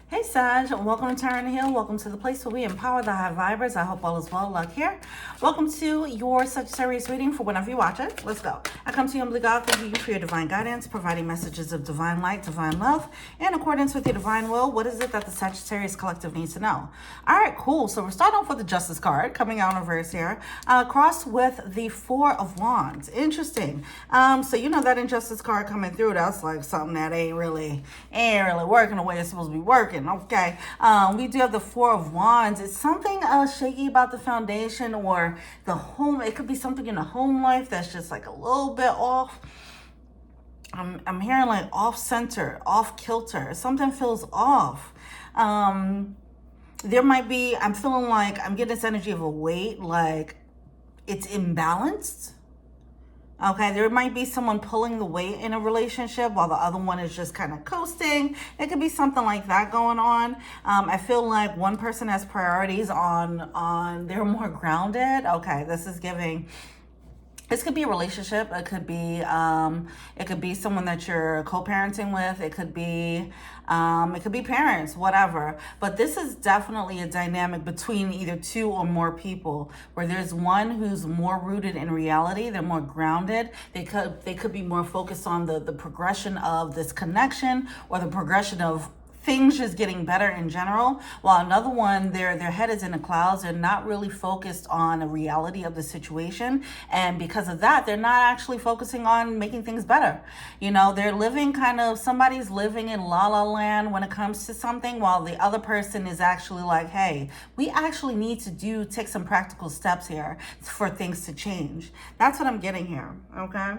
Hey Sag, welcome to Turn the Hill. Welcome to the place where we empower the high vibers. I hope all is well. Luck here. Welcome to your Sagittarius reading for whenever you watch it. Let's go. I come to you humbly, God, thank you for your divine guidance, providing messages of divine light, divine love, in accordance with your divine will. What is it that the Sagittarius collective needs to know? All right, cool. So we're starting off with the Justice card coming out in reverse here, crossed with the Four of Wands. Interesting. So you know that Injustice card coming through, that's like something that ain't really working the way it's supposed to be working. Okay, we do have the Four of Wands. It's something shaky about the foundation or the home. It could be something in the home life that's just like a little bit off. I'm hearing like off center, off kilter. Something feels off. There might be, I'm feeling like I'm getting this energy of a weight, like it's imbalanced. Okay, there might be someone pulling the weight in a relationship while the other one is just kind of coasting. It could be something like that going on. I feel like one person has priorities on they're more grounded. Okay, this is giving. This could be a relationship. It could be someone that you're co-parenting with. It could be parents, whatever. But this is definitely a dynamic between either two or more people, where there's one who's more rooted in reality. They're more grounded. They could be more focused on the progression of this connection or the progression of things just getting better in general, while another one, their head is in the clouds. They're not really focused on the reality of the situation, and because of that, they're not actually focusing on making things better. You know, they're living somebody's living in la la land when it comes to something, while the other person is actually like, hey, we actually need to take some practical steps here for things to change. That's what I'm getting here. Okay,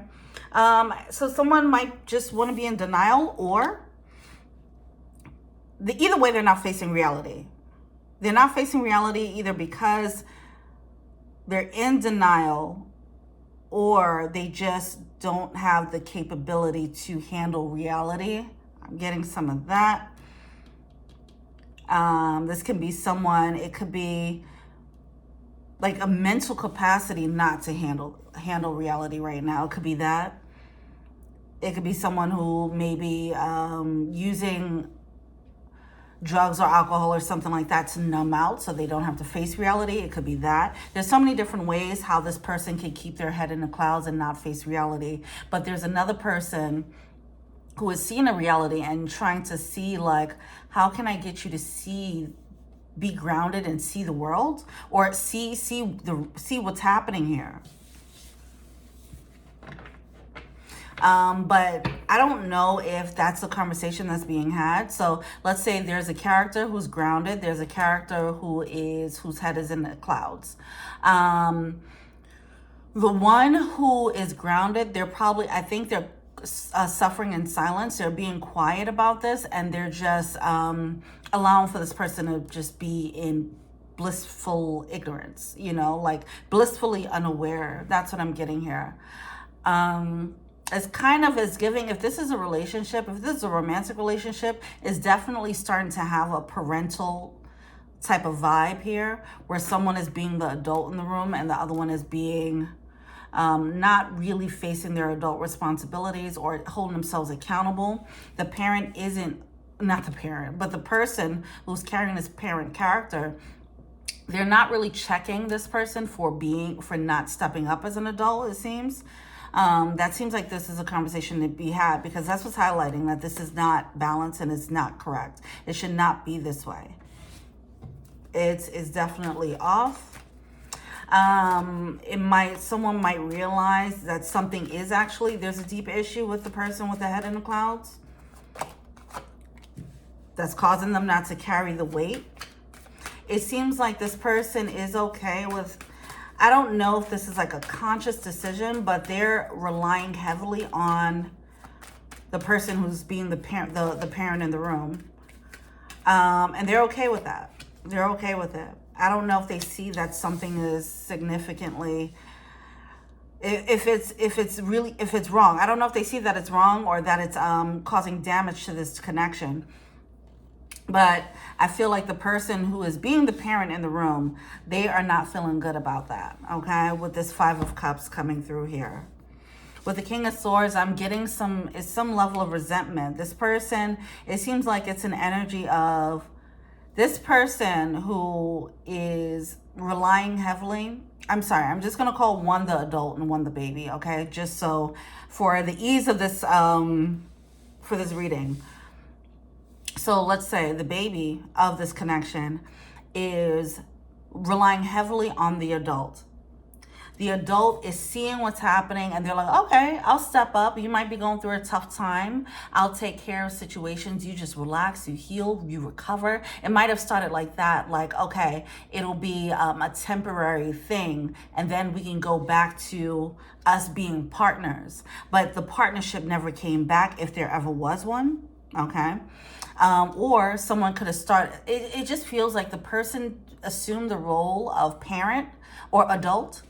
so someone might just want to be in denial, or either way, they're not facing reality. They're not facing reality either because they're in denial, or they just don't have the capability to handle reality. I'm getting some of that. This can be someone, it could be like a mental capacity not to handle reality right now. It could be that. It could be someone who may be using drugs or alcohol or something like that to numb out so they don't have to face reality. It could be that. There's so many different ways how this person can keep their head in the clouds and not face reality. But there's another person who is seeing a reality and trying to see, like, how can I get you to be grounded and see the world, or see what's happening here. But I don't know if that's the conversation that's being had. So let's say there's a character who's grounded. There's a character whose head is in the clouds. The one who is grounded, I think they're suffering in silence. They're being quiet about this, and they're just allowing for this person to just be in blissful ignorance, like blissfully unaware. That's what I'm getting here. It's kind of as giving, if this is a relationship, if this is a romantic relationship, it's definitely starting to have a parental type of vibe here, where someone is being the adult in the room and the other one is being not really facing their adult responsibilities or holding themselves accountable. The parent not the parent, but the person who's carrying this parent character, they're not really checking this person for not stepping up as an adult, it seems. That seems like this is a conversation to be had, because that's what's highlighting, that this is not balanced and it's not correct. It should not be this way. It's definitely off. Someone might realize that something is there's a deep issue with the person with the head in the clouds that's causing them not to carry the weight. It seems like this person is okay with, I don't know if this is like a conscious decision, but they're relying heavily on the person who's being the parent in the room. And they're okay with that. They're okay with it. I don't know if they see that something is significantly, if it's wrong. I don't know if they see that it's wrong or that it's causing damage to this connection. But I feel like the person who is being the parent in the room, they are not feeling good about that, okay? With this Five of Cups coming through here. With the King of Swords, I'm getting some level of resentment. This person, it seems like it's an energy of this person who is relying heavily. I'm sorry, I'm just going to call one the adult and one the baby, okay? Just so for the ease of this, for this reading. So let's say the baby of this connection is relying heavily on the adult. The adult is seeing what's happening and they're like, okay, I'll step up. You might be going through a tough time. I'll take care of situations. You just relax, you heal, you recover. It might have started like that. Like, okay, it'll be a temporary thing. And then we can go back to us being partners. But the partnership never came back if there ever was one. Okay. Or someone could have started. It just feels like the person assumed the role of parent or adult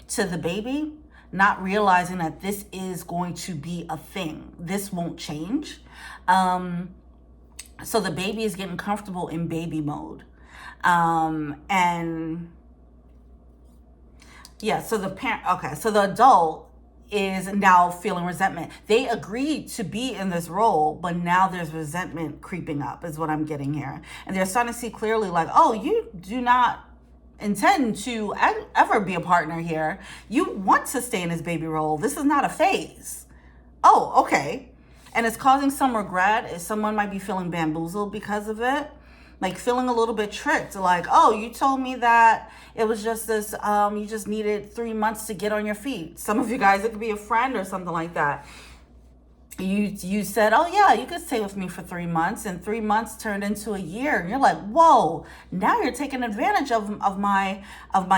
to the baby, not realizing that this is going to be a thing. This won't change. So the baby is getting comfortable in baby mode. And yeah, so the parent, okay, so the adult is now feeling resentment. They agreed to be in this role, but now there's resentment creeping up is what I'm getting here. And they're starting to see clearly like, oh, you do not intend to ever be a partner here. You want to stay in this baby role. This is not a phase. Oh, okay. And it's causing some regret. Someone might be feeling bamboozled because of it. Like feeling a little bit tricked. Like, oh, you told me that it was just this, you just needed 3 months to get on your feet. Some of you guys, it could be a friend or something like that. You said, oh yeah, you could stay with me for 3 months, and 3 months turned into a year. And you're like, whoa, now you're taking advantage of my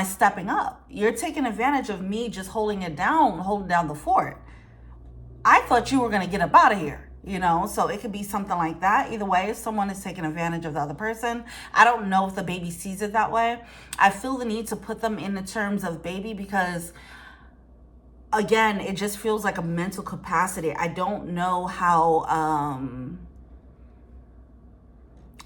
stepping up. You're taking advantage of me just holding down the fort. I thought you were going to get up out of here. You know, so it could be something like that. Either way, if someone is taking advantage of the other person, I don't know if the baby sees it that way. I feel the need to put them in the terms of baby because, again, it just feels like a mental capacity. I don't know how,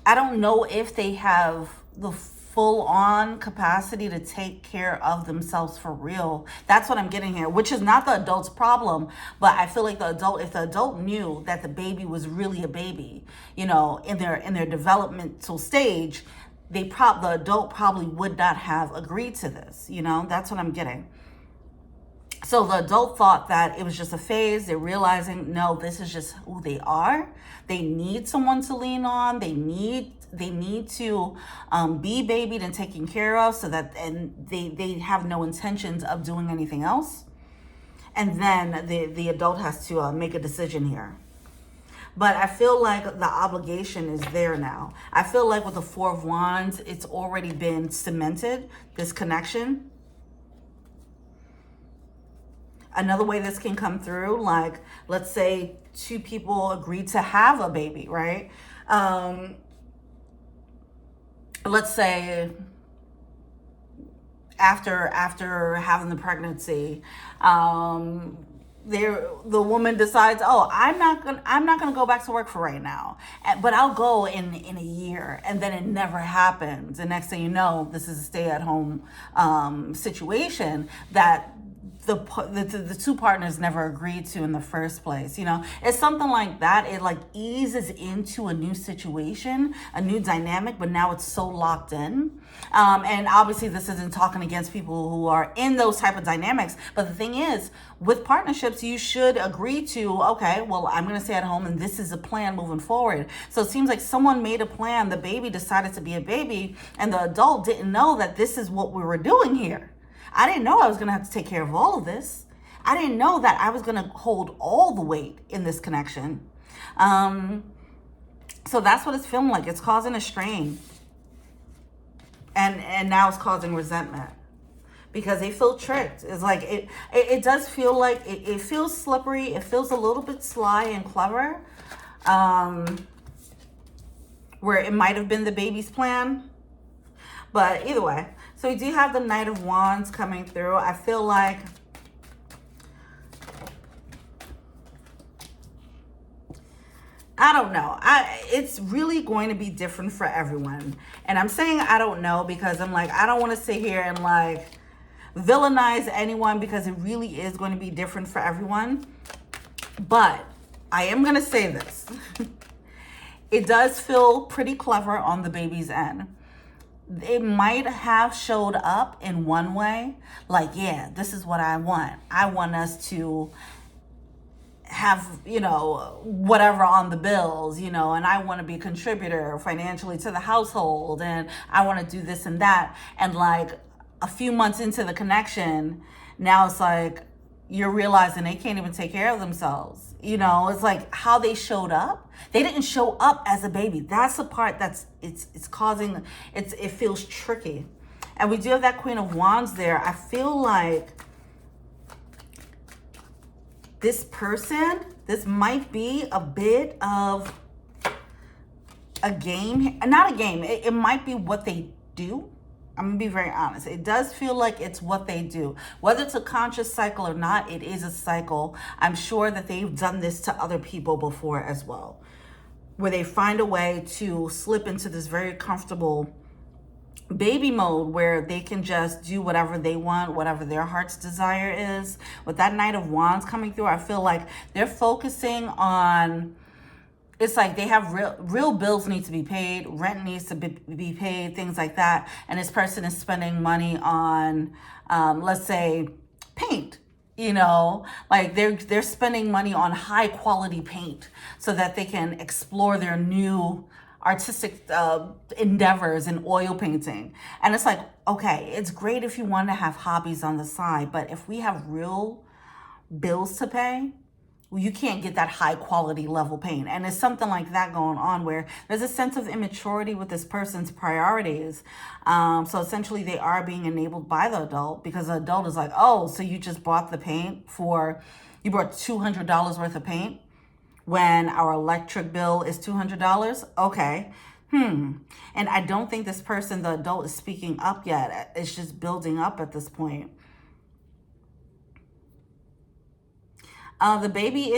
I don't know if they have the full-on capacity to take care of themselves for real. That's what I'm getting here, which is not the adult's problem, but I feel like if the adult knew that the baby was really a baby, you know, in their developmental stage, the adult probably would not have agreed to this, you know. That's what I'm getting. So the adult thought that it was just a phase. They're realizing, no, this is just who they are. They need someone to lean on. They need to be babied and taken care of, so that, and they have no intentions of doing anything else. And then the adult has to make a decision here. But I feel like the obligation is there now. I feel like with the Four of Wands, it's already been cemented, this connection. Another way this can come through, like, let's say two people agree to have a baby, right? Let's say after having the pregnancy, the woman decides, oh, I'm not gonna go back to work for right now, but I'll go in a year, and then it never happens. And next thing you know, this is a stay-at-home situation that the two partners never agreed to in the first place. You know, it's something like that. It like eases into a new situation, a new dynamic, but now it's so locked in. And obviously this isn't talking against people who are in those type of dynamics. But the thing is, with partnerships, you should agree to, okay, well, I'm going to stay at home and this is a plan moving forward. So it seems like someone made a plan. The baby decided to be a baby, and the adult didn't know that this is what we were doing here. I didn't know I was going to have to take care of all of this. I didn't know that I was going to hold all the weight in this connection. So that's what it's feeling like. It's causing a strain. And now it's causing resentment. Because they feel tricked. It's like, it does feel like, it feels slippery. It feels a little bit sly and clever. Where it might have been the baby's plan. But either way. So we do have the Knight of Wands coming through. I feel like I don't know. It's really going to be different for everyone. And I'm saying I don't know because I'm like, I don't want to sit here and like villainize anyone because it really is going to be different for everyone. But I am going to say this. It does feel pretty clever on the baby's end. It might have showed up in one way, like, yeah, this is what I want. I want us to have, you know, whatever on the bills, you know, and I want to be a contributor financially to the household, and I want to do this and that. And like a few months into the connection, now it's like you're realizing they can't even take care of themselves. You know, it's like how they showed up. They didn't show up as a baby. That's the part that's it's causing it feels tricky. And we do have that Queen of Wands there. I feel like this person, this might be a bit of a game. Not a game. It might be what they do. I'm going to be very honest. It does feel like it's what they do. Whether it's a conscious cycle or not, it is a cycle. I'm sure that they've done this to other people before as well, where they find a way to slip into this very comfortable baby mode where they can just do whatever they want, whatever their heart's desire is. With that Knight of Wands coming through, I feel like they're focusing on, it's like they have real bills need to be paid, rent needs to be paid, things like that. And this person is spending money on, let's say, paint. You know, like they're spending money on high quality paint so that they can explore their new artistic endeavors in oil painting. And it's like, okay, it's great if you want to have hobbies on the side, but if we have real bills to pay, you can't get that high quality level paint. And there's something like that going on where there's a sense of immaturity with this person's priorities. So essentially they are being enabled by the adult, because the adult is like, oh, so you just bought the paint you bought $200 worth of paint when our electric bill is $200? Okay. And I don't think this person, the adult, is speaking up yet. It's just building up at this point. The baby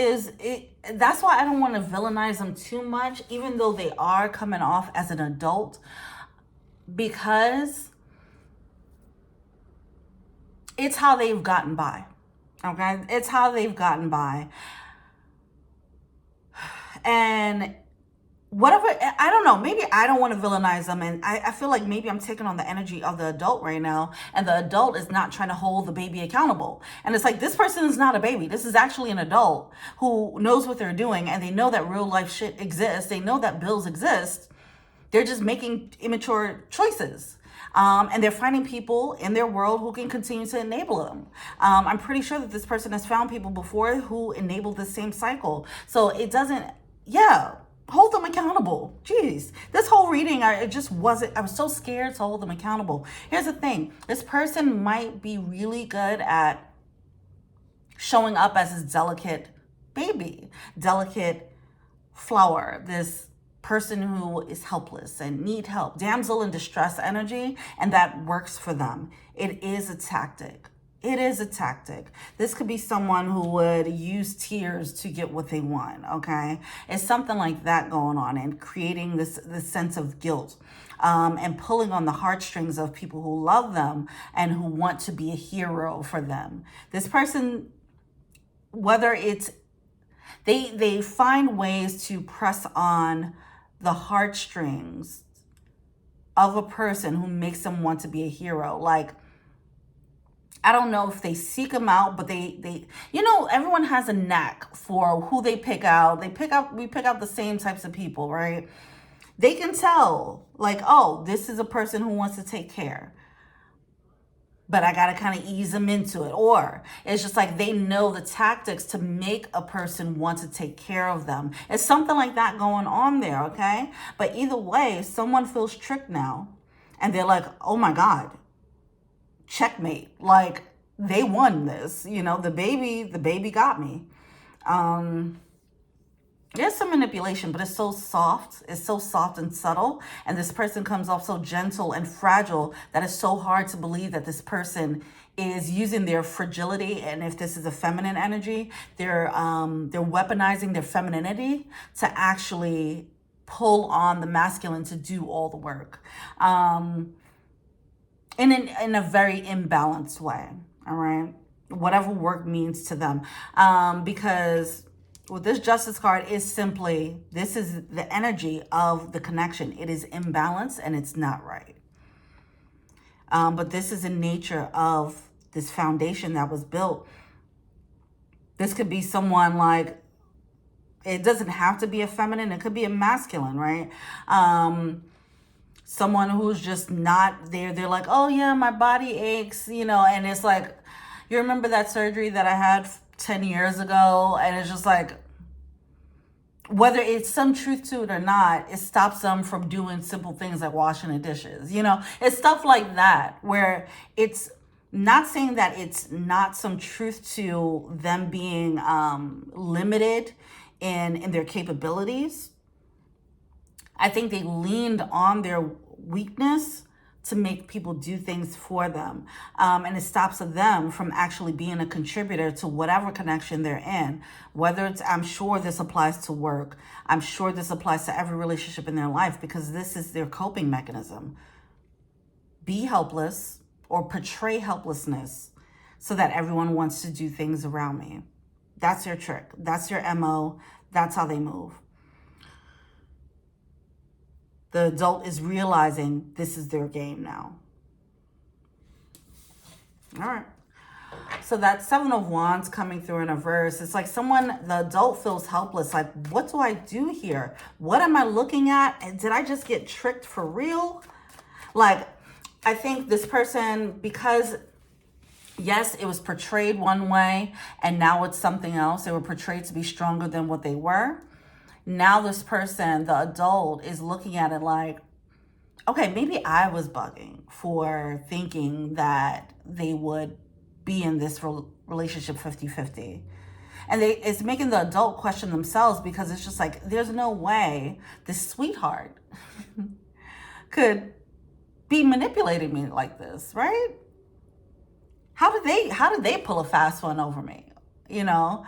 that's why I don't want to villainize them too much, even though they are coming off as an adult, because it's how they've gotten by. Okay? It's how they've gotten by. And whatever, I don't know, maybe I don't want to villainize them, and I feel like maybe I'm taking on the energy of the adult right now, and the adult is not trying to hold the baby accountable. And it's like, this person is not a baby. This is actually an adult who knows what they're doing, and they know that real life shit exists. They know that bills exist. They're just making immature choices. And they're finding people in their world who can continue to enable them. I'm pretty sure that this person has found people before who enabled the same cycle. So it doesn't, hold them accountable. Jeez, this whole reading, I was so scared to hold them accountable. Here's the thing. This person might be really good at showing up as this delicate baby, delicate flower, this person who is helpless and need help, damsel in distress energy, and that works for them. It is a tactic. It is a tactic. This could be someone who would use tears to get what they want, okay? It's something like that going on, and creating this sense of guilt, and pulling on the heartstrings of people who love them and who want to be a hero for them. This person, whether it's, they find ways to press on the heartstrings of a person who makes them want to be a hero. Like, I don't know if they seek them out, but they everyone has a knack for who they pick out. We pick out the same types of people, right? They can tell, like, oh, this is a person who wants to take care, but I got to kind of ease them into it. Or it's just like they know the tactics to make a person want to take care of them. It's something like that going on there, okay? But either way, someone feels tricked now, and they're like, oh my God, checkmate. Like, they won this. The baby got me. There's some manipulation, but it's so soft. It's so soft and subtle. And this person comes off so gentle and fragile that it's so hard to believe that this person is using their fragility. And if this is a feminine energy, they're weaponizing their femininity to actually pull on the masculine to do all the work. in a very imbalanced way. All right, whatever work means to them, because with this Justice card is simply, this is the energy of the connection. It is imbalanced and it's not right. But this is the nature of this foundation that was built. This could be someone like, it doesn't have to be a feminine, it could be a masculine, right? Someone who's just not there. They're like, oh yeah, my body aches, you know, and it's like, you remember that surgery that I had 10 years ago? And it's just like, whether it's some truth to it or not, it stops them from doing simple things like washing the dishes. You know, it's stuff like that, where it's not saying that it's not some truth to them being limited in their capabilities. I think they leaned on their weakness to make people do things for them. And it stops them from actually being a contributor to whatever connection they're in. Whether it's, I'm sure this applies to work. I'm sure this applies to every relationship in their life, because this is their coping mechanism. Be helpless or portray helplessness so that everyone wants to do things around me. That's their trick. That's their MO. That's how they move. The adult is realizing this is their game now. All right. So that Seven of Wands coming through in a verse, it's like someone, the adult feels helpless. Like, what do I do here? What am I looking at? And did I just get tricked for real? Like, I think this person, because yes, it was portrayed one way and now it's something else. They were portrayed to be stronger than what they were. Now this person, the adult, is looking at it like, okay, maybe I was bugging for thinking that they would be in this relationship 50-50. And it's making the adult question themselves, because it's just like, there's no way this sweetheart could be manipulating me like this, right? How did they pull a fast one over me? You know?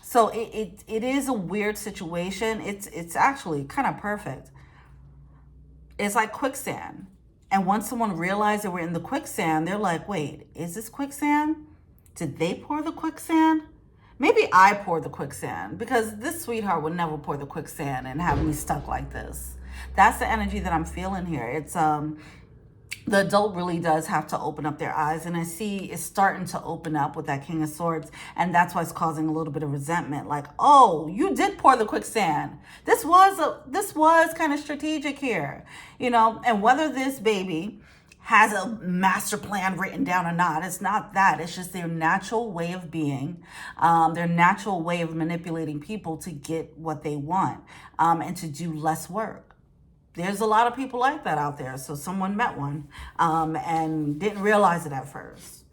So it is a weird situation. It's actually kind of perfect. It's like quicksand. And once someone realized they were in the quicksand, they're like, wait, is this quicksand? Did they pour the quicksand? Maybe I poured the quicksand, because this sweetheart would never pour the quicksand and have me stuck like this. That's the energy that I'm feeling here. It's the adult really does have to open up their eyes, and I see it's starting to open up with that King of Swords, and that's why it's causing a little bit of resentment. Like, oh, you did pour the quicksand. This was kind of strategic here, you know. And whether this baby has a master plan written down or not, it's not that. It's just their natural way of being, their natural way of manipulating people to get what they want, and to do less work. There's a lot of people like that out there. So someone met one and didn't realize it at first.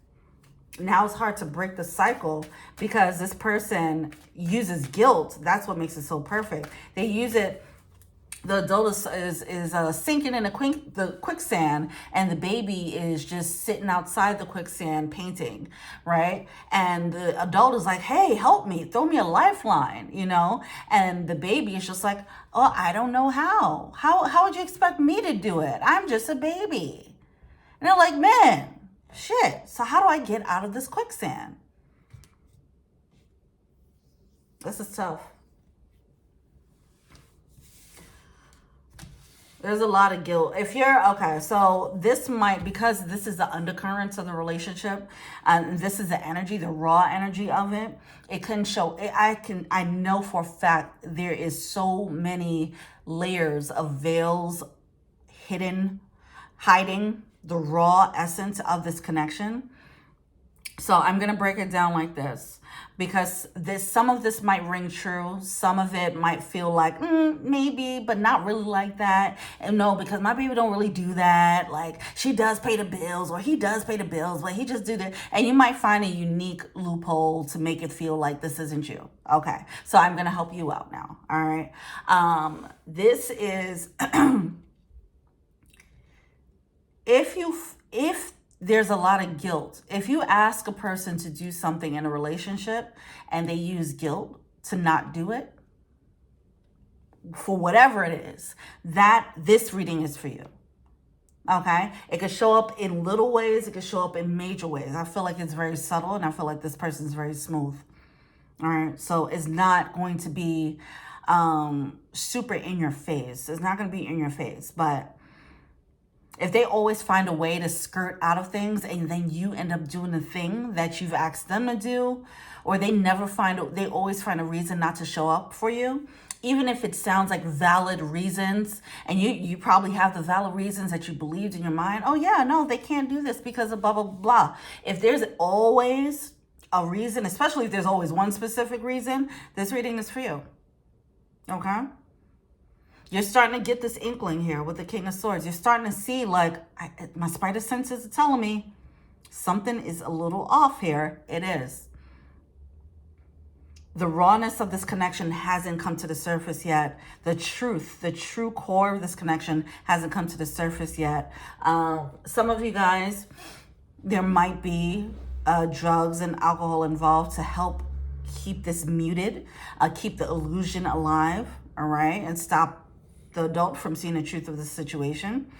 Now it's hard to break the cycle, because this person uses guilt. That's what makes it so perfect. They use it. The adult is sinking in the quicksand, and the baby is just sitting outside the quicksand painting, right? And the adult is like, hey, help me, throw me a lifeline, you know? And the baby is just like, oh, I don't know how. How would you expect me to do it? I'm just a baby. And they're like, man, shit, so how do I get out of this quicksand? This is tough. There's a lot of guilt. If you're, okay, so this might, because this is the undercurrents of the relationship, and this is the energy, the raw energy of it, it can show, I know for a fact there is so many layers of veils hiding the raw essence of this connection. So I'm going to break it down like this, because some of this might ring true. Some of it might feel like, maybe, but not really like that. And no, because my baby don't really do that. Like, she does pay the bills, or he does pay the bills, but he just do that. And you might find a unique loophole to make it feel like this isn't you. Okay. So I'm going to help you out now. All right. This is, if there's a lot of guilt. If you ask a person to do something in a relationship and they use guilt to not do it, for whatever it is, this reading is for you. Okay? It could show up in little ways. It could show up in major ways. I feel like it's very subtle, and I feel like this person is very smooth. All right? So it's not going to be super in your face. It's not going to be in your face. But if they always find a way to skirt out of things and then you end up doing the thing that you've asked them to do, or they always find a reason not to show up for you, even if it sounds like valid reasons, and you probably have the valid reasons that you believed in your mind. Oh yeah, no, they can't do this because of blah, blah, blah. If there's always a reason, especially if there's always one specific reason, this reading is for you. Okay? You're starting to get this inkling here with the King of Swords. You're starting to see, like, my spider senses are telling me something is a little off here. It is. The rawness of this connection hasn't come to the surface yet. The true core of this connection hasn't come to the surface yet. Some of you guys, there might be drugs and alcohol involved to help keep this muted, keep the illusion alive, all right, and stop the adult from seeing the truth of the situation.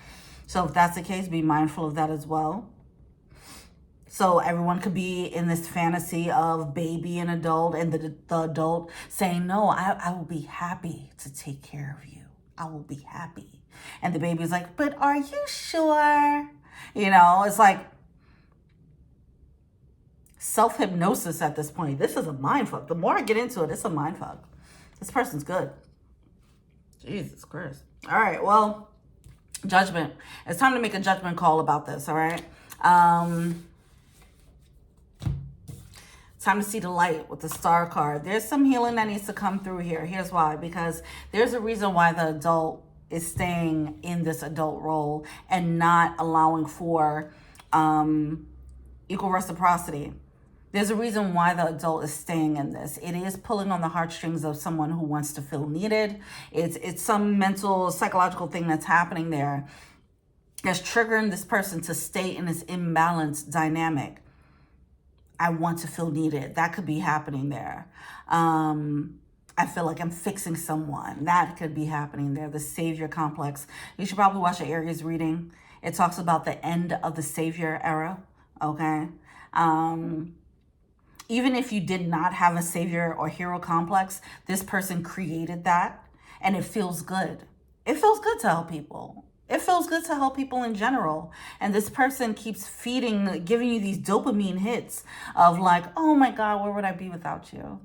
So if that's the case, be mindful of that as well. So everyone could be in this fantasy of baby and adult, and the adult saying, no, I will be happy to take care of you. I will be happy. And the baby's like, but are you sure? You know, it's like self-hypnosis at this point. This is a mindfuck. The more I get into it, it's a mindfuck. This person's good. Jesus Christ. All right, well, judgment. It's time to make a judgment call about this, all right? Time to see the light with the Star card. There's some healing that needs to come through here. Here's why. Because there's a reason why the adult is staying in this adult role and not allowing for equal reciprocity. There's a reason why the adult is staying in this. It is pulling on the heartstrings of someone who wants to feel needed. It's some mental, psychological thing that's happening there that's triggering this person to stay in this imbalanced dynamic. I want to feel needed. That could be happening there. I feel like I'm fixing someone. That could be happening there. The savior complex. You should probably watch an Aries reading. It talks about the end of the savior era. Okay. Even if you did not have a savior or hero complex, this person created that, and it feels good. It feels good to help people. It feels good to help people in general. And this person keeps giving you these dopamine hits of like, oh my God, where would I be without you?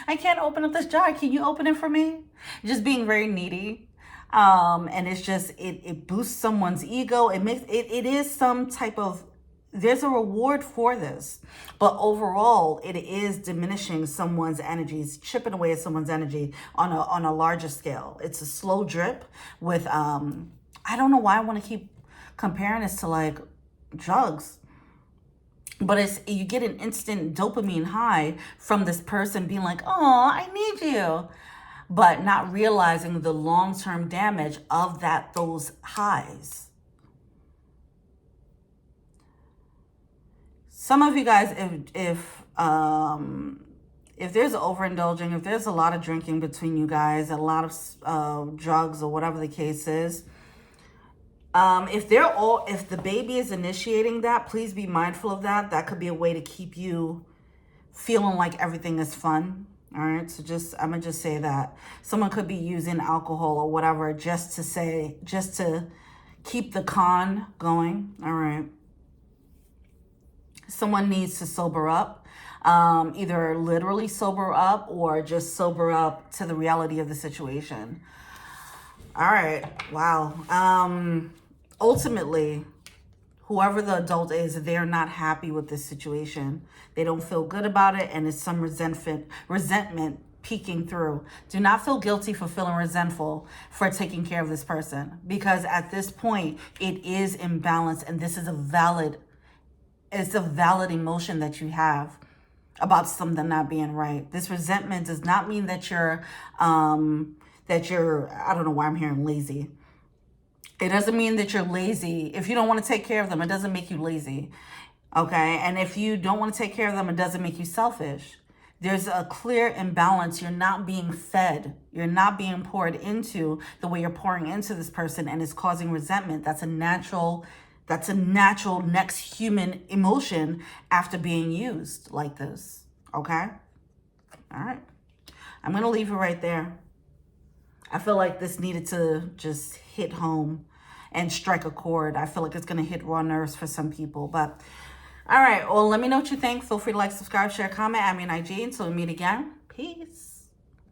I can't open up this jar. Can you open it for me? Just being very needy. And it's just, it boosts someone's ego. It is some type of, there's a reward for this, but overall it is diminishing someone's energies, chipping away at someone's energy on a larger scale. It's a slow drip with, I don't know why I want to keep comparing this to like drugs, but you get an instant dopamine high from this person being like, oh, I need you, but not realizing the long-term damage of those highs. Some of you guys, if there's overindulging, if there's a lot of drinking between you guys, a lot of drugs or whatever the case is, if the baby is initiating that, please be mindful of that. That could be a way to keep you feeling like everything is fun. All right, so I'm gonna just say that someone could be using alcohol or whatever just to keep the con going. All right. Someone needs to sober up, either literally sober up or just sober up to the reality of the situation. All right. Wow. Ultimately, whoever the adult is, they're not happy with this situation. They don't feel good about it, and it's some resentment peeking through. Do not feel guilty for feeling resentful for taking care of this person, because at this point, it is imbalanced, and this is a valid emotion that you have about something not being right. This resentment does not mean that you're, I don't know why I'm hearing lazy. It doesn't mean that you're lazy. If you don't want to take care of them, it doesn't make you lazy. Okay. And if you don't want to take care of them, it doesn't make you selfish. There's a clear imbalance. You're not being fed. You're not being poured into the way you're pouring into this person, and it's causing resentment. That's a natural next human emotion after being used like this. Okay? All right. I'm going to leave it right there. I feel like this needed to just hit home and strike a chord. I feel like it's going to hit raw nerves for some people. But, all right. Well, let me know what you think. Feel free to like, subscribe, share, comment. I'm in IG. Until we meet again. Peace.